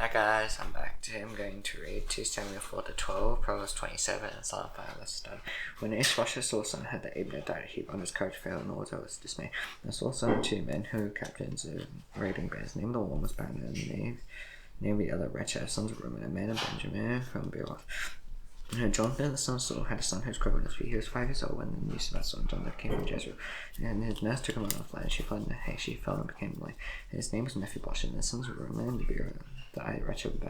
Hi guys, I'm back. Today I'm going to read 2 Samuel 4-12, Proverbs 27, and Psalm 5. Let's start. When Ishbosheth Saul's son heard that Abner died, he on his courage failed, and also was dismayed. And Saul summoned 2 men who were captains of raiding bands. Name the one was Banner, and name the other Rechab, sons of Reuben, a man of Benjamin from Beeroth. Jonathan, the son of Saul, had a son who was crippled in his feet. He was 5 years old when the news about Saul and Jonathan came from Jezreel. And his nurse took him out of the land. She fled in the hay. She fell and became blind. His name was Mephibosheth, and the sons of Reuben, the Beeroth, the Rechab,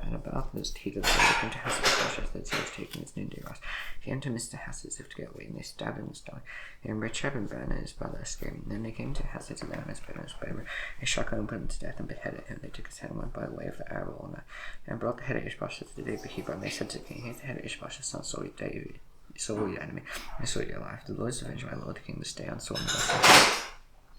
and about this heat of the day, came to Mephibosheth that he was taking his noonday rest. He came to Mr. Hassa as if to get away, and they stabbed him and stoned him. And Rechab and Banner, his brother, escaped. And then they came to Hassa to lay on his bed, and his bedroom. They struck him and put him to death and beheaded him. They took his head and went by the way of the Arabah, and brought the head of Ishbosheth to David Hebron. They said to the king, "Here's the head of Ishbosheth, son of Saul, David. Saul, your enemy. I saw your life. The Lord is avenged, my Lord the king, this day on Saul and the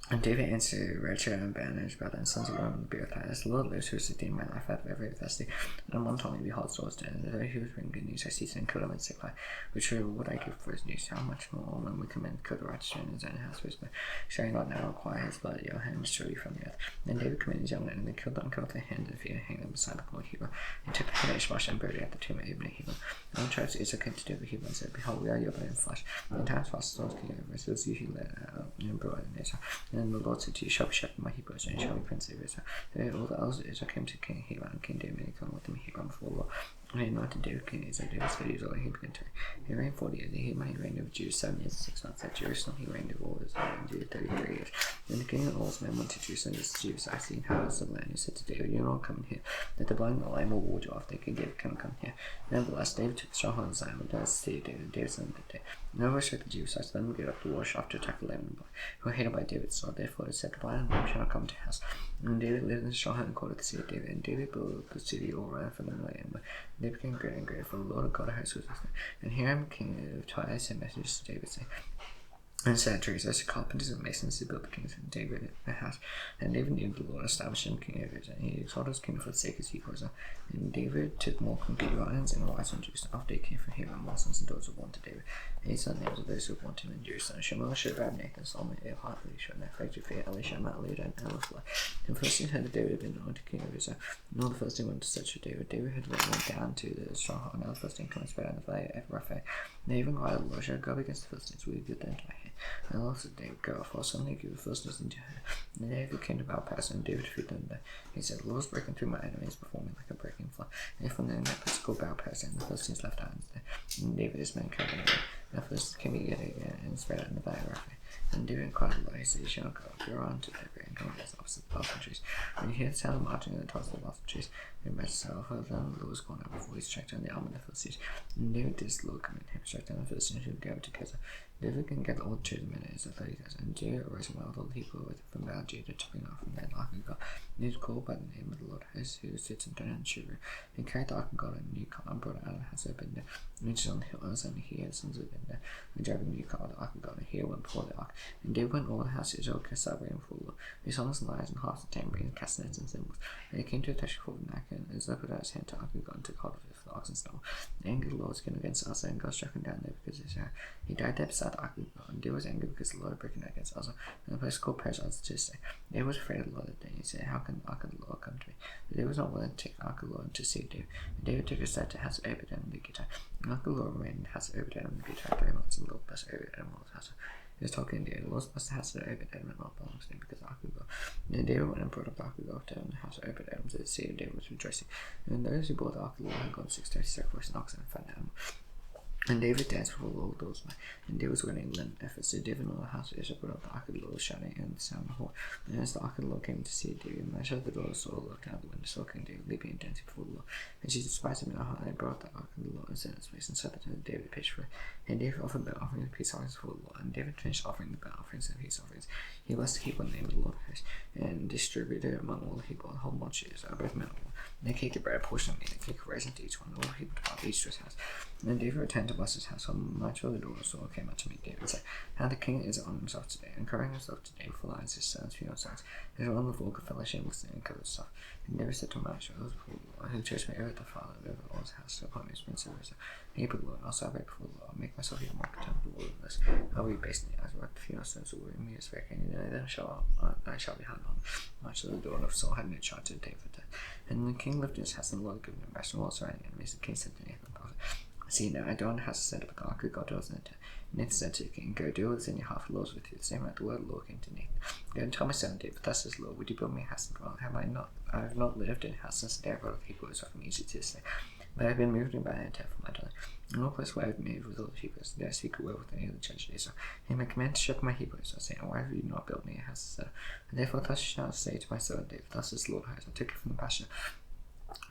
And David answered Rechab and Banner, his brother, and sons of Reuben and Beeroth, as the Lord lives, who has redeemed my life out of every adversity. And one told me, behold, Saul is dead, and though he was bringing good news, I seized him and killed him in sick life. Which would I give for his news? How much more when wicked men kill the righteous man in his own house for his blood? Shall I not now acquire his blood at your hand, surely from the earth? Then David commanded his young men, and they killed them, cut their hands and feet, and hanged them beside the pool of Hebron. And took the head of Ishbosheth and buried it at the tomb of Abner Hebron. And the tribes of Israel came to David Hebron and said, behold, we are your bone and flesh. And in times past, Saul was king over us. It was you who led out and brought in Israel. And the Lord said to you, shall be shepherd my Hebrews, and shall be prince of Israel. So all the elders of Israel came to King Hebron, and King David, and he came with him Hebron before the Lord. And he anointed David king Israel. David said he was old, he began to reign. He reigned 40 years. He reigned over Judah 7 years and 6 months. At Jerusalem he reigned over all Israel and Judah 33 years. Then the king and all his men went to Jerusalem to Judah, I see how the land. He said to David, you are not coming here. Let the blind and the lame will ward you off. They can David cannot come here. Nevertheless, David took the stronghold of Zion, and does see David. David said that day, no one struck the Jebusites. Then we get up to war off to attack the lame and the blind, who were hated by David's sword. Therefore it said, the blind and the lame shall not come to house. And David lived in the stronghold and called it the city of David. And David built the city all around from the land. But they became greater and greater, for the Lord of God of hosts was with them. And Hiram, king of Tyre, sent messages to David, saying, and said to his carpenters and masons to build the king's and David a house. And David knew the Lord established him king over Israel, and he exalted his kingdom for the sake of his people Israel. And David took more concubines and wives from Jerusalem. After he came from Hebron, more sons and daughters were born to David. And he sent names of those who were born to him in Jerusalem: Shemuel, Shobab, Nathan, Solomon, Ephah, Elisha, Nepheg, Japhia, Elishama, Eliud, and Eliphalet. And the Philistines heard that David had been anointed king of Israel. And all the Philistines went to search for David. David had went down to the stronghold, and now the Philistines came and spread out the valley of Rephaim. And they even cried, Lord, shall go against the Philistines? Will you give them to my hand? And also David, go off, for suddenly give the Philistines into her. And David came to Baal-Perazim, and David defeated them there. He said, the Lord is breaking through my enemies before me like a breaking flood. And from there, that place called Baal-Perazim, the Philistines left islands there. And David his men carried them away. And the Philistines came together and spread out in the valley of Rephaim. And David inquired of the Lord, he said, you shall go on to Hebron and come against the opposite balsam trees. When you hear the sound of marching in the tops of the balsam trees, remember yourself, for then the Lord was gone out before he struck down the arm of the Philistines. And David did the Lord come in him, struck down the Philistines who would go to Gaza. David can get all the chosen men of Israel 30,000. And Judah arose and wild all the people with from Baal Judah to bring off from there the ark of God. And he was called by the name of the Lord hosts, who sits enthroned on Shubrim. And he carried the ark of God in a new car and brought it out of the house of Abinah. And reached on the hill, and he had the sons of Abinah, and driving a new car with the ark of God. And here went before the ark. And David went all the house of Israel, celebrating before the Lord. He songs and lyres and harps and tambourines and castanets and cymbals. And he came to a touch before the neck, and Israel put out his hand to the ark of God and took hold of it for the ox and stubble. The anger of the Lord came against Asa, and God struck him down there because of his hair. He died there beside the ark of God. And David was angry because the Lord had broken out against Asa, and the place called Perez to this day. David was afraid of the Lord that day. He said, how can the ark of the Lord come to me? But David was not willing to take the ark of the Lord to see David. And David took his side to the house of Obed-Edom the Gittite. The ark of the Lord remained in the house of Obed-Edom the Gittite 3 months, and the Lord blessed Obed-Edom all his house. He was talking to David, the Lord blessed the house of Obed-Edom, and not belongs to him, because the ark of God. And then David went and brought up the ark of God to the house of Obed-Edom, so the city of David was rejoicing. And those who brought the ark of the Lord had gone 630 sacrifice and oxen and fat animals. And David danced before the Lord those night, and David was winning lent efforts. So David and all the house of Israel brought up the ark of the Lord, shouting and the sound of the horn. And as the ark of the Lord came to see David, and the daughter of Saul looked out the window, saw King David leaping and dancing before the Lord. And she despised him in her heart, and they brought the ark of the Lord and set it in its place, and set it to David pitched for it. And David offered burnt offerings and peace offerings before the Lord. And David finished offering the burnt offerings and peace offerings. He blessed the people in the name of the Lord of hosts, and distributed among all the people the whole multitude, both men and women. And they cake the bread, a portion of meat, and a cake of raisins to each one, and all the people departed each to his house. And then David returned to bless his household. Michal, the daughter of Saul, came out to meet David and said, how the king is on himself today, and covering himself today for lions, his sons, female sons. His one with vulgar fellowship with sin and covered himself. And David said to Michal, who chose me over the father, over all his house, to appoint me as prince of Israel. And he put the Lord, and also I beg before the Lord, make myself even more content with the word of this. I will be based in the eyes of the female sons who were in me as very, and then I shall be hard on. Michal, the daughter of Saul, had no charge of David. And the king lived in his house, and the Lord gave him rest from all surrounding enemies. The king said to Nathan the prophet, See now, Adon has set up an ark of God dwells in it. Nathan said to the king, Go, do what is in your heart, for the Lord is with you. The same night the word of the Lord came to Nathan. Go and tell my servant David, thus says the Lord, would you build me a house and dwell? I have not lived in a house since the day I brought the Hebrews from Egypt to this day. But I have been moved in by an intent from my dwelling. In all place where I have moved with all the Hebrews, did I speak a word with any of the judges of Israel? And my command to shepherd my Hebrews, I say, why have you not built me a house? And therefore thus shall I say to my servant David, thus says the Lord I took you from the pasture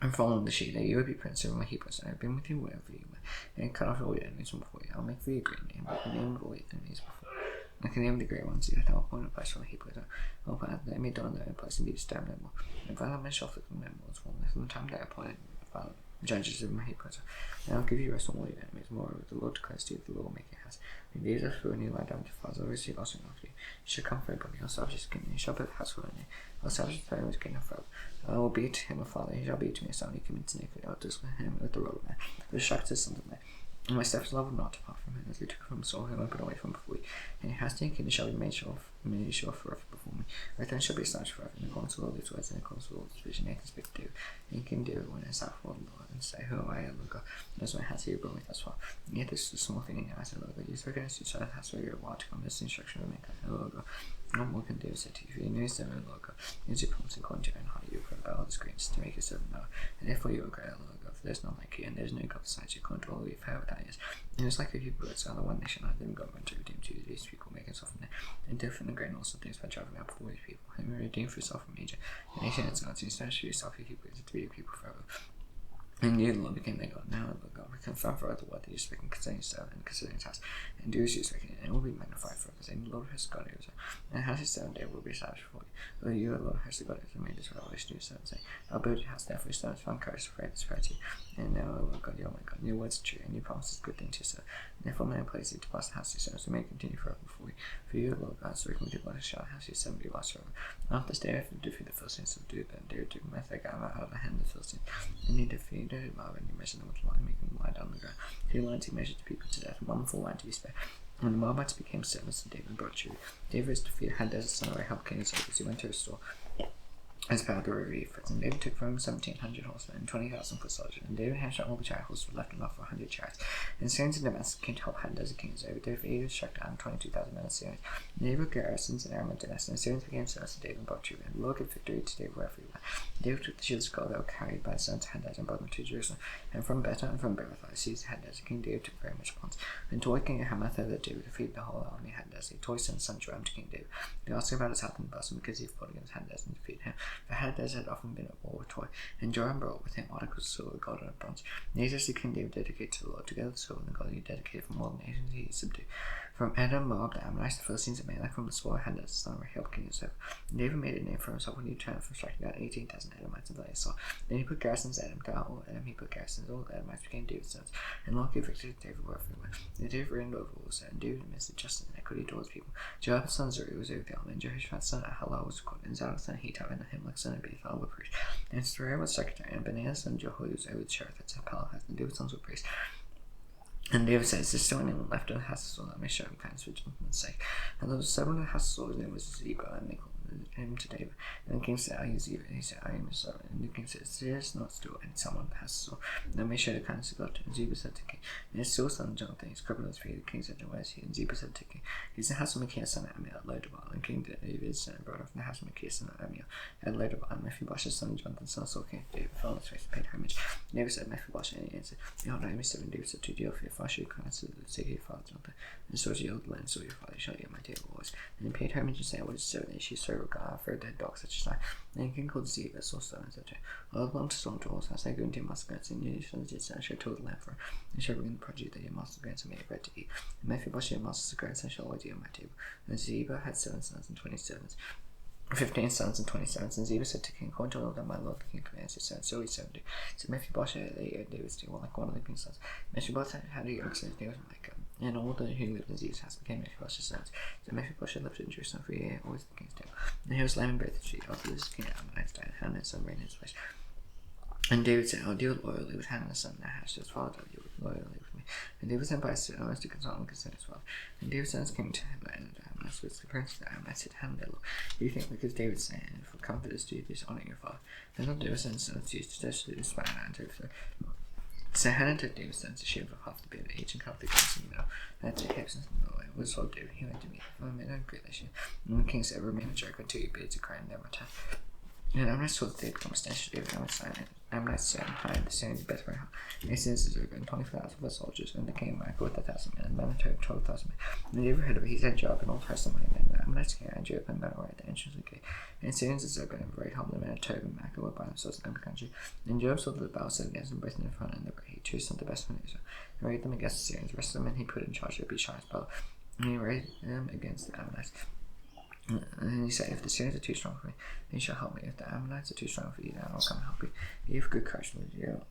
and following the sheep, that you would be prince over my Hebrews, and I have been with you wherever you went, and cut off all your enemies from before you. I'll make for you a great name, but the name of all your enemies before. I can name the great ones you have appointed a place for my Hebrews. I'll plant that I may dwell in their own place and be disturbed no more. And if I let myself look at no more, from the time that I appointed judges of my Hebrews, and I'll give you rest from all your enemies. Moreover, the Lord declares to you, the Lord will make your house. And these are for when you lie down with your fathers, I'll receive offspring after you. You shall come for a body, I'll establish his kingdom, you shall build a house for your name. I'll establish the throne of his kingdom forever. I will be to him a father, he shall be to me a son, he commits iniquity, I'll discipline him with the rod of man, with the shaft of the sons of men. And my steps love will not depart from him, as they took from Saul, whom I put away from before you. And he has taken, and shall be made sure forever before me. My throne shall be established forever, in accordance with all these words, and in accordance with all this vision, Nathan spake to David. And King David went and sat before the Lord, and say, Who am I, Lord God? And as my hands you brought me thus far. And yet this is a small thing in your eyes, Lord God. You spoke against your son, has for a while to come, this instruction will make us, Lord God. What more can David say to you? For you know his servant, Lord God. Use your promise according to your own heart, you have prevailed all his greatness to make your servant know. And therefore you are great, Lord God, for there is none like you, and there is no God besides you, according to all we have heard without ears. And it is like a Hebrew words, the one nation, I them God went to redeem to these people, make us often and different and great and awesome things by driving out before these people. And we redeem for yourself from Egypt. And nation its gods, and establish for yourself your Hebrews, to be your people forever. And you, the Lord, became their God. Now, Lord God, we confirm forever the word that you speak concerning his servant and concerning his house, and do as you speak, and it will be magnified forever, saying, The Lord has God over Israel, and the house of his servant David will be established before you. But you, the Lord, has God over made this revelation to your servant, saying, I'll build your house, therefore your servants found courage to pray this prayer to you. And now, O Lord God, you are my God, and your words are true, and your promises good things to your servant. And therefore may I place you to bless the house of your servant, so may it continue forever before you. For you, Lord God, so we can do bless shall the house of your servant be blessed forever. After this day, I have defeated the Philistines, subdued them, David took Methegam out of the hand of the Philistines, and he defeated Moab, and he measured them with line, making them lie down on the ground. 2 lines he measured the people to death, and 1 full line to be spared. When the Moabites became servants to David and brought tribute, David defeated Hadad, son of Rahab, king of Israel, as he went to restore his power the river Euphrates. And David took from him 1,700 horsemen and 20,000 foot soldiers. And David had shot all the chariot horses were left enough for 100 chariots. And Syrians and Damascus came to help Hadad, the king of Israel. David struck down 22,000 men of Syrians. And David garrisons in Aram and Damascus. And the Syrians became servants to David and brought tribute. And the Lord gave victory to David wherever he went. David took the shields of God that were carried by the sons of Hadad and brought them to Jerusalem. And from Beta and from Berothai seized Hadad. King David took very much upon. And Toy, king of Hamath, that David defeated the whole army of Hadad. Toy sent son Joram to King David. They asked him about his health and blessing because he fought against Hadad and defeated him. For Hadad had often been at war with Toy, and Joram brought with him articles of silver, gold, and bronze. And these as the King David dedicated to the Lord, together with silver and the gold he dedicated from all the nations he subdued. From Edom, Moab, the Ammonites, the Philistines, and Amalek, from the spoil Hadad, the son of Rahab, king of Israel. And David made a name for himself when he returned from striking down 18,000 Edomites and Esau. Then he put garrisons at Edom, throughout all Edom he put garrisons. All the Edomites became David's sons, and the Lord gave victory to David wherever he went. And David reigned over all Israel, and David administered justice and equity towards people. Joab's son Zuri was over the army, and Jehoshaphat's son Ahalal was recorded, and Zadok's son Hitam and Ahimelech's son Abiathar were priests. And Sariah was secretary, and Benaiah's son Jehoiada was over the Cherethites and Pelethites, and David's sons were priests. And David says, Is there still anyone left of the house of Saul that may show him kindness for Jonathan's sake? And there was someone in the house of Saul, his name was Ziba, and they called him to David. And the king said, I am Ziba, and he said, I am his servant. And the king said, There is not still any someone in the house of Saul that may show the kindness of God to him. And Ziba said to the king, And his still son Jonathan, he's crippled his feet. The king said, Where is he? And Ziba said to the king, He's in the house of Micaiah, son of Amiel, at Lodebar. And King David sent and brought him from the house of Micaiah, son of Amiel, at Lodebar. And Mephibosheth, son of Jonathan, son of Saul, king of David, fell on his face and paid homage. And David said, Mephibosheth, and he answered, Behold, I am his servant. David said, To deal for your father, show your kindness to the sake of your father Jonathan. And so yield the land, so your father shall eat my table always. And he paid homage and said, What is his servant? And she served God for a dead dog such as I. And the king called Ziba, Saul's son, and said to her, I belong to Saul to all house. I go into your master's grandson, and you shall his son shall till the land for her, and shall bring the produce that your master's grandson may have bread to eat. And Mephibosheth, your master's grandson, shall always eat on my table. And Ziba had 7 sons and 20 servants. 15 sons and 20 servants. And Ziba said to King, According to all that my lord the king commands his son, so he said to So Mephibosheth, David's table, like one of the king's sons. Mephibosheth had a young son, his name was Micah. And all the who lived in Ziba's house became Mephibosheth's sons. So Mephibosheth lived in Jerusalem for a year, always the king's table. And he was lame and both his feet. After this, King Ammonites died, and Hanan's son reigned in his place. And David said, I'll deal loyally with Hanan's son Nahash, his father, I'll deal loyally with me. And David sent by his servants to consult him concerning his wealth. And David sent his king to him, and Ammonites was the prince of the Ammonites had handled. You think because David said, for comfort is due dishonor your father. Then not David's sons used to test the spine and over. So Hannah took David's sons to shave off half the beard, each and cut the grass in the middle. That took Hibson in the way. Was told David, he went to meet the men of great nation. And the king said, remain a joke until you beards are crying their matter. And Ammonites saw that they had become a stench to David, and Ammonites said, hide the saying better way out. They said, this is over, and 20,000 of the soldiers, and the king of Michael with 1,000 men, and men of Tob 12,000 men. And David heard of it, he sent Joab and all the rest of the mighty men. The Ammonites came and Joab and Manoah at the entrance of the gate. And as soon as Zebulun and Raid the men of Tob and Michael were by themselves in the country. And Joab saw that the battle set against them both in the front and the rear. He chose some of the best men of Israel, and raided them against the Syrians. The rest of the men he put in charge of Abishai's battle, and he raided them against the Ammonites. And he said, if the Syrians are too strong for me, then you shall help me. If the Ammonites are too strong for you, then I'll come help you. You have good courage, Lord.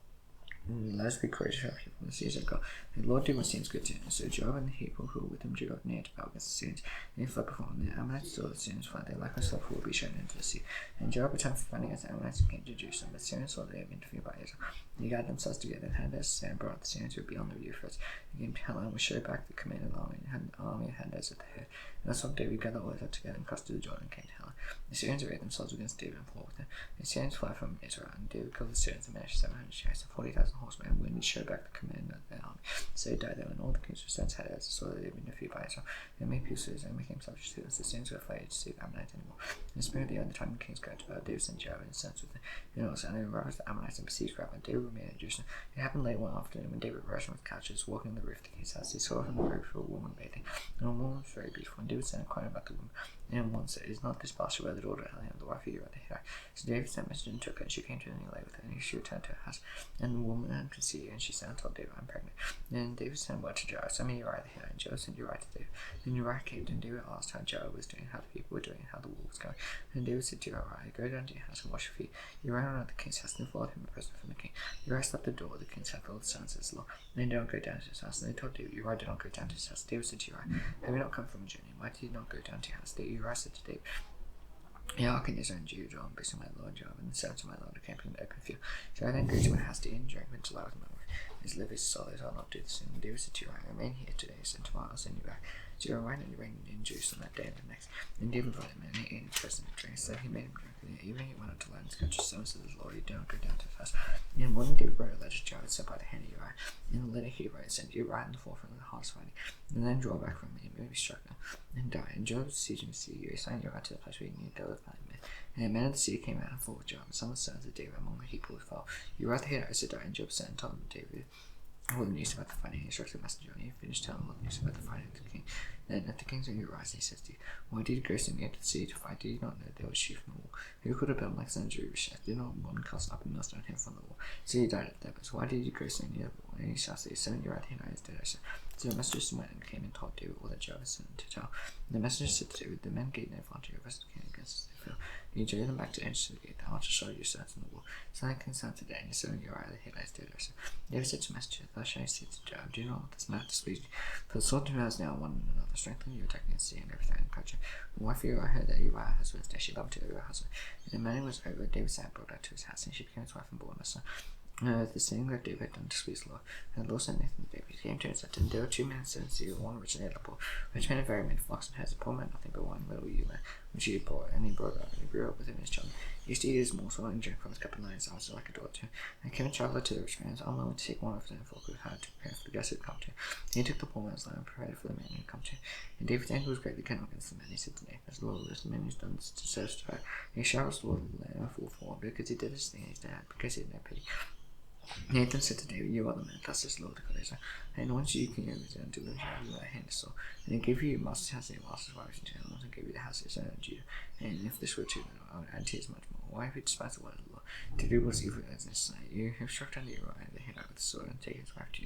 Let us be courageous for our people in the seas of God. The Lord did what seems good to him. So Joab and the people who were with him drew up near to battle against the Syrians, and he fled before them. The Ammonites saw the Syrians fly. They likewise saw who would be shown into the sea. And Joab returned from fighting against the Ammonites and came to Jerusalem. But the Syrians saw they had been defeated by Israel. They gathered themselves together and had their stand brought the Syrians who were beyond the Euphrates. They came to Helah and showed back the command of the army, and had an army of Hadaz at the head. And that's why David gathered all Israel together and crossed to the Jordan and came to Helah. The Syrians arrayed themselves against David and fought with him. The Syrians fled from Israel, and David killed the Syrians and managed 700 chariots and 40,000 horsemen, and when he showed back the command of their army. So he died there, and all the kings were sent to Hadaz, saw that they had been defeated by Israel. They made peace with Israel and became subject to us. The Syrians were afraid to save Ammonites anymore. In the spring of the year, the time the kings got to battle, David sent Joab and his sons with him. And also, and they aroused the Ammonites and besieged Rabbah. David remained in Jerusalem. It happened late one afternoon when David rushed with couches, walking on the roof of the king's house. He saw from the roof a woman bathing, and the woman was very beautiful. And David sent a inquiry about the woman. And one said, is not this Bathsheba the daughter of Eliam, the wife of Uriah the Hittite? So David sent a messenger and took her, and she came to him and he lay with her, and she returned to her house. And the woman had conceived, and she sent and told David, I'm pregnant. Then David sent word to Joab, send me Uriah the Hittite, and Joab sent Uriah to David. Then Uriah came, and David asked how Joab was doing, how the people were doing, how the war was going. And David said to Uriah, go down to your house and wash your feet. Uriah ran out of the king's house, and followed him a present from the king. Uriah slept at the door of the king's house with all the sons of his law. And they did not go down to his house. And they told David, Uriah did not go down to his house. David said to Uriah, have you not come from a journey? Why did you not go down to your house? Uriah said to David, yeah, I can use own Judah, John, based on my Lord Joab, and the servants of my Lord are camping in the open field. So I then go to my house to eat and drink until I was my wife. His liver is solid, I'll not do the same. And David said to Uriah, remain here today, and tomorrow I'll send you back. So Uriah and he reigned in Jerusalem that day and the next. And David brought him in, and he ate his present and drank, so he made him drink. And even he went up to land his country, so said the Lord, you do not go down to the fast. In the morning David wrote a letter to Joab sent by the hand of Uriah. In the letter he wrote, send Uriah in the forefront of the hardest fighting, and then draw back from me, and maybe struck down, and die. And Joab sieged him to see you, assigned Uriah to the place where he knew there was fighting men. And the men of the sea came out and fought with Joab, and some of the sons of David among the people who fell. Uriah the Hittite said, and Joab sent and told David all the news about the fighting. He instructed the messenger, and he finished telling all the news about the fighting to the king. Then at the king's when you rise, he says to you, why did you go so near to the sea to fight? Did you not know there was sheep from the wall? Who could have built like Son Jerusalem? Did not one cast up a millstone him from the wall? So he died at Thebes. Why did you go so near the wall? And he shall say, send Uriah the Hittite is dead. I said, so the messenger went and came and told David all that Joab had sent to tell. And the messenger said to David, the men gave no advantage over the king against the field. You drove them back to the entrance of the gate. The archer shot your sons in the wall. So the king sent today, and his son Uriah the Hittite is dead. I said, David said to the messenger, thus shall I say to Joab, do not let this matter displease you. For the sword devours now one another, strengthen your attack against the sea and everything in culture. The wife of Uriah heard that Uriah has with her, she loved her husband. And the marriage was over, David sat brought her to his house, and she became his wife and bore him a son. The thing that David had done to displease the Lord. And the Lord sent Nathan to David. He came to him and said to him, there were two men sent to you, one rich and the other poor. Rich men had very many flocks and herds, the poor man nothing but one little ewe lamb, which he had brought, and he brought up, and he grew up with him and his children. He used to eat his morsel and drink from his cup, and lay his eyes like a daughter to him. And came a traveller to the rich man's, unwilling to take one of them for good hard to prepare for the guests who had come to him. And he took the poor man's lamb and prepared it for the men who had come to him. And David's anger was greatly kindled against the men. He said to Nathan, as the Lord lives, the man who's done this to serve to her, and he shall restore the lamb a full form, because he did this thing in his dad, because he had no pity. Nathan said to David, you are the man, thus says the Lord of Israel. And once you can over to until the child of thy hand is sore. And he gave you your master's house and your master's wives and children, and gave you the house of his own Judah. And if this were true, then I would add to his much more. Why have you despised the word of the Lord? To do what's evil as this night. You have struck down Uriah the Hittite with the sword, and taken his wife to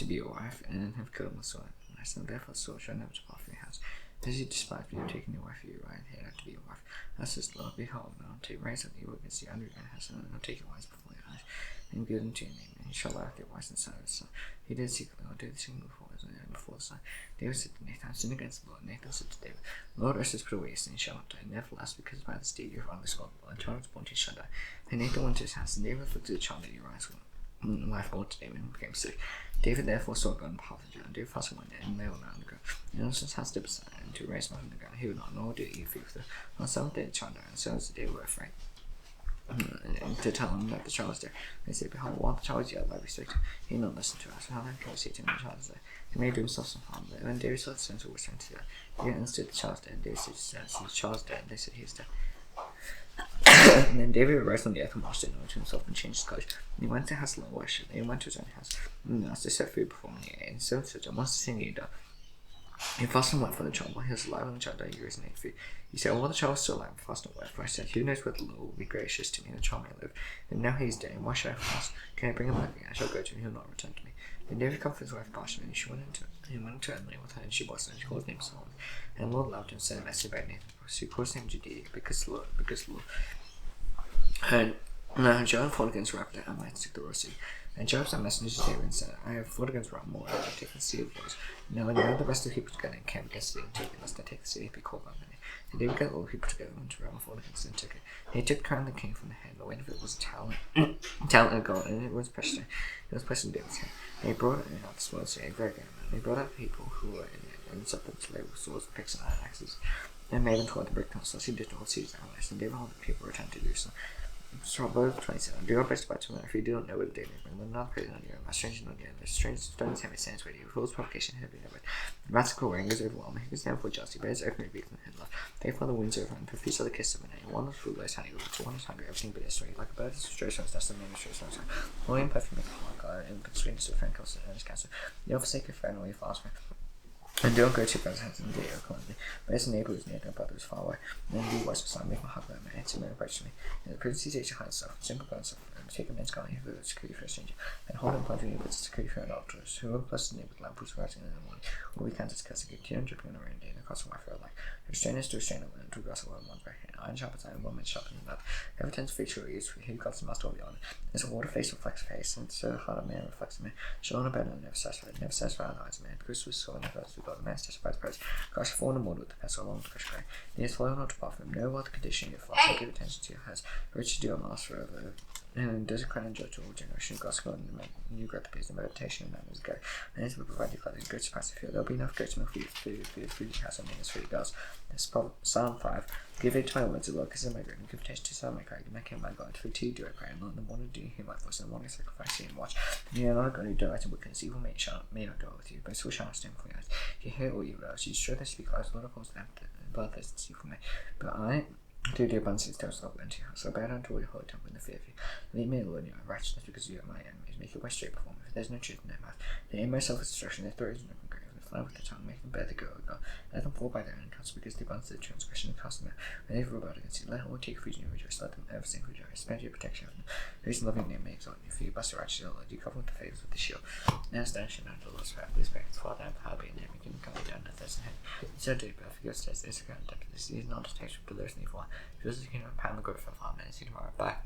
be your wife, and have killed him with the sword. And I said, therefore the sword shall never depart from your house. As you despised me, you have taken your wife Uriah the Hittite to be your wife. Thus says the Lord, behold, now take raise up the evil against the under your house, and I'll take your wives before your eyes, and give them to your name, and he shall lie with your wives and son of his son. He did secretly, I'll do the same before his name, before the sun. David said to Nathan, I sinned against the Lord. Nathan said to David, the Lord has put away your sin, shall not die. Nevertheless, because by this deed you have honestly scorned the Lord, and child is born to you shall die. Then Nathan went to his house, and David afflicted the child that Uriah's wife bore to David, and became sick. David therefore sought God on behalf of Judah, and David fasted one day, and lay all night on the ground. The innocence has to be and to raise him from the ground. He would not know do you feel the on some day the child died, and so as the day were afraid. And to tell him that the child was there, they say, behold, while the child was yet by restrict, he did not listen to us. How then can we say to him, the child is there? He may do himself some harm. But when David saw the sons who were sent to the understood the child was dead, and David said, the child is dead, and they said, he is dead. And then David arose on the earth and washed it to himself and changed his clothes. And he went to Hazel and worshipped. And he went to his own house. And as they set food before him, and so said, once the thing he done, he fasted and wept for the child while he was alive, and the child died years and ate food. He said, while the child was still alive, fast and wept. For I said, who knows whether the Lord will be gracious to me, and the child may live. And now he is dead, and why should I fast? Can I bring him back again? I shall go to him, he will not return to me. Then David comforted his wife partially, and she went into Emily with her, and she was, and she called his name Solomon. And the Lord loved him, and sent a message about Nathan. So he called his name Judea, because the Lord. And now Joab fought against Rabbah the Ammonites took the Royal Sea. And Joab sent messengers to David and said, I have fought against Rabbah more, I have taken the city of yours. Now the rest of the people together and came against the city and took it, lest I take the city, be called by many. And David got all the people together and went to Rabbah and fought against it and took it. And he took the crown of the king from the head, the weight of it was a talent of gold, and it was precious in David's hand. And he brought it out the spoils, saying, very good man. And he brought out people who were in it, and set them to labor with swords and picks and iron axes. And made them toward the brick council, as he did to all Caesar's allies. And David and all the people returned to Jerusalem. Proverbs 27. Do your best about tomorrow, if you do not know what the day may bring. When not praising on your own, my stranger on the other. Strange stones have a sense with you. Fools provocation have been over. Radical wearing is overwhelming. He was down for jealousy, but his open rebuke and love. Therefore the winds over him, profuse are the kiss of an name. One is full of honey, to one is hungry, everything but his strength. Like a bird is destroys from his dust, and man destroys from his heart. Only in perfume make a heart, and but sweetness of friend comes to his counsel. You forsake your friend, or you fast for. And don't go to your brother's house in the day or calmly. But his neighbour was near, and brother was far away. And then he was beside me, my hug by my answer, and approached me. And the prince sees to hide himself, and simple bones suffer, and take a man's garment, who will security for a stranger, and hold him plunging with security for an altars. Whoever blesses his neighbour with lamp puts rising in the morning, will be counted as cursing, and tear and dripping on a rainy day, and across the wife for a life. To restrain us to restrain a woman, to grasp a woman one's very hand. Iron sharpens iron, one man sharpens another. Every tense feature is who God's master will be on. As a water face reflects face, and so the heart of man reflects a man. Shown a better never satisfied the eyes of man. Christ was so in the first who God, the man testifies praise. Gosh, fallen and water with the pestle along to crush gray. He has fallen not to part from him. No other condition your fast, give attention to your hands. Rich to do a mass forever. And does a crown and judge to all generation. God's God, and new growth appears in meditation, and that is go. And this will provide you clothing, good surprise to feel. There'll be enough goats milk for you, food you have, and as for you girls. Psalm 5. Give a to my words of Lord, because of my great, and give taste to some my cry, make him my God. For to you do I pray, and not in the morning do you hear my voice, and in the morning sacrifice see and watch. And you are not a God who delights in wickedness, evil may not dwell with you, but so shall I stand for you. You hear all you else, you sure they speak lies, Lord upholds them, blood thirsts to see from me. But I do the abundance of stones love into your house, so bow down to all your holy temple in the fear of you. Lead me, Lord, in your righteousness, because you are my enemies. Make your way straight before me, for there is no truth in their mouth. They aim myself with destruction, their throat is an open grave. They fly with their tongue, make them bear the goat of God. Let them fall by their own counsel, because they abundance of transgression and cast them out. When they have rebelled against you, let all take refuge in you, rejoice. Let them ever sing for joy. Spend your protection of them. Whose loving name may exalt you, for you bless the righteous, O Lord. You cover with the favors with the shield. Now astonishing unto the Lord's wrath, his back, Father, and power be in him, and can come down to thirst in heaven. So do but for your steps, this account, this is not a taste, but there's an evil one. If yours is the kingdom, power, and the glory for the Father, and see tomorrow. Bye.